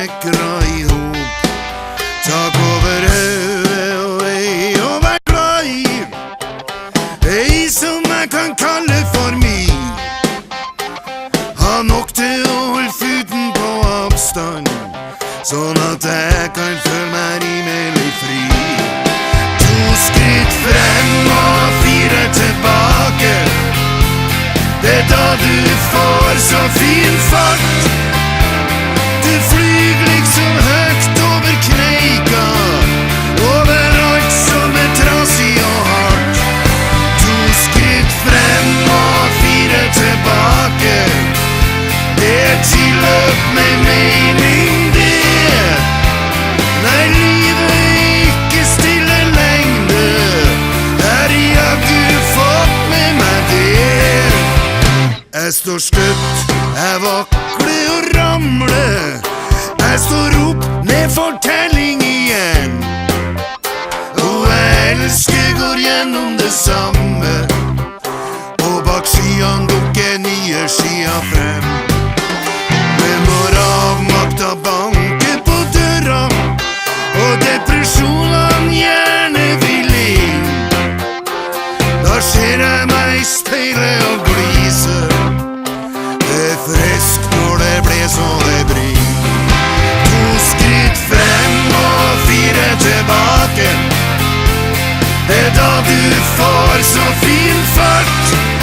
snekra ihop. Tak over høyet og ei å være glad i, ei som jeg kan kalle for mi. Ha nok til å holde futen på avstand, sånn at jeg kan føle meg rimelig fri. 2 skritt frem og 4 tilbake, det er da du får så fin fart. Du flyg liksom høgt over kneika, over alt som er trasig og hardt. 2 skritt frem og 4 tilbake, det er tilløp med mening det. Nei, livet er ikke stille lengde, her har du fått med meg det. Jeg står støtt, jeg vakler og ramler, jeg står opp med fortelling igjen. Og jeg elsker går gjennom det samme, og bak skyene dukker nye skyer frem. Men når avmakta banker på døra, og depresjonene gjerne vil inn, da ser jeg meg i speilet og gliser. Det er frisk når det blir så det blir. 2 skritt frem og 4 tilbake, det er da du får så fin fart.